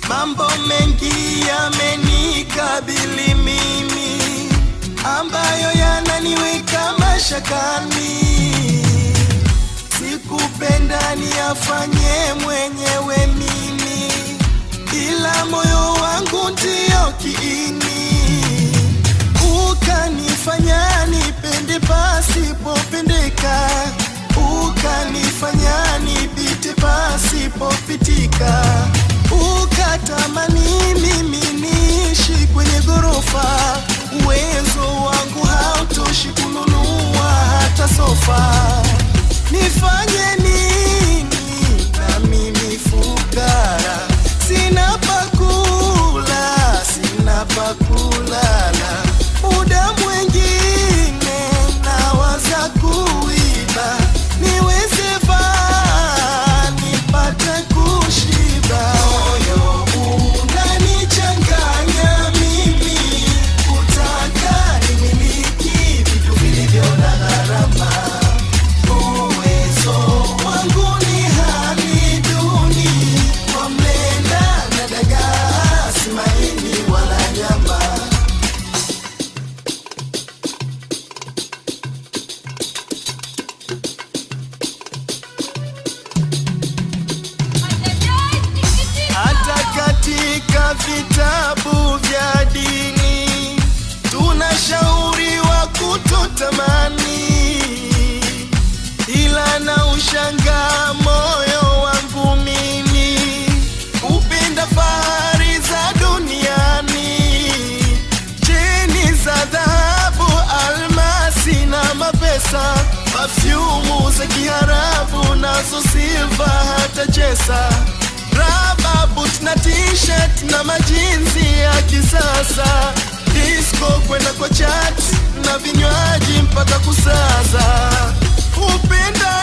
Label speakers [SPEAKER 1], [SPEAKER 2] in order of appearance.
[SPEAKER 1] Mambo mengi yamenikabili mimi, ambayo yananiweka mashakani. Sikupenda niyafanye mwenyewe mimi, ila moyo wangu ndio kiini. Ukanifanya nipende pasipopendeka, ukanifanya nipite pasipopitika. Ukatamani mimi niishi kwenye ghorofa, uwezo wangu hautoshi kununua hata sofa. Nifanye nini na mimi fukara, sina pakula, sina pakulala. Muda mwingine nawaza kuiba, niweze vaa nipate kushiba. Moyo unanichanganya mimi, kutaka nimiliki vitu vilivyo na gharama. Uwezo wangu ni hali duni, kwa mlenda na dagaa, si maini wala nyama. Hata katika vitabu vya dini tunashauriwa kutotamani, ila na ushangaa moyo wangu mimi upenda fahari za duniani. Cheni za dhahabu, almasi na mapesa, perfume za Kiarabu nazo silva hata chesa, raba boot na t-shirt na majinsi ya kisasa, disco kwenda kwa chat na vinywaji mpaka kusaza. Upenda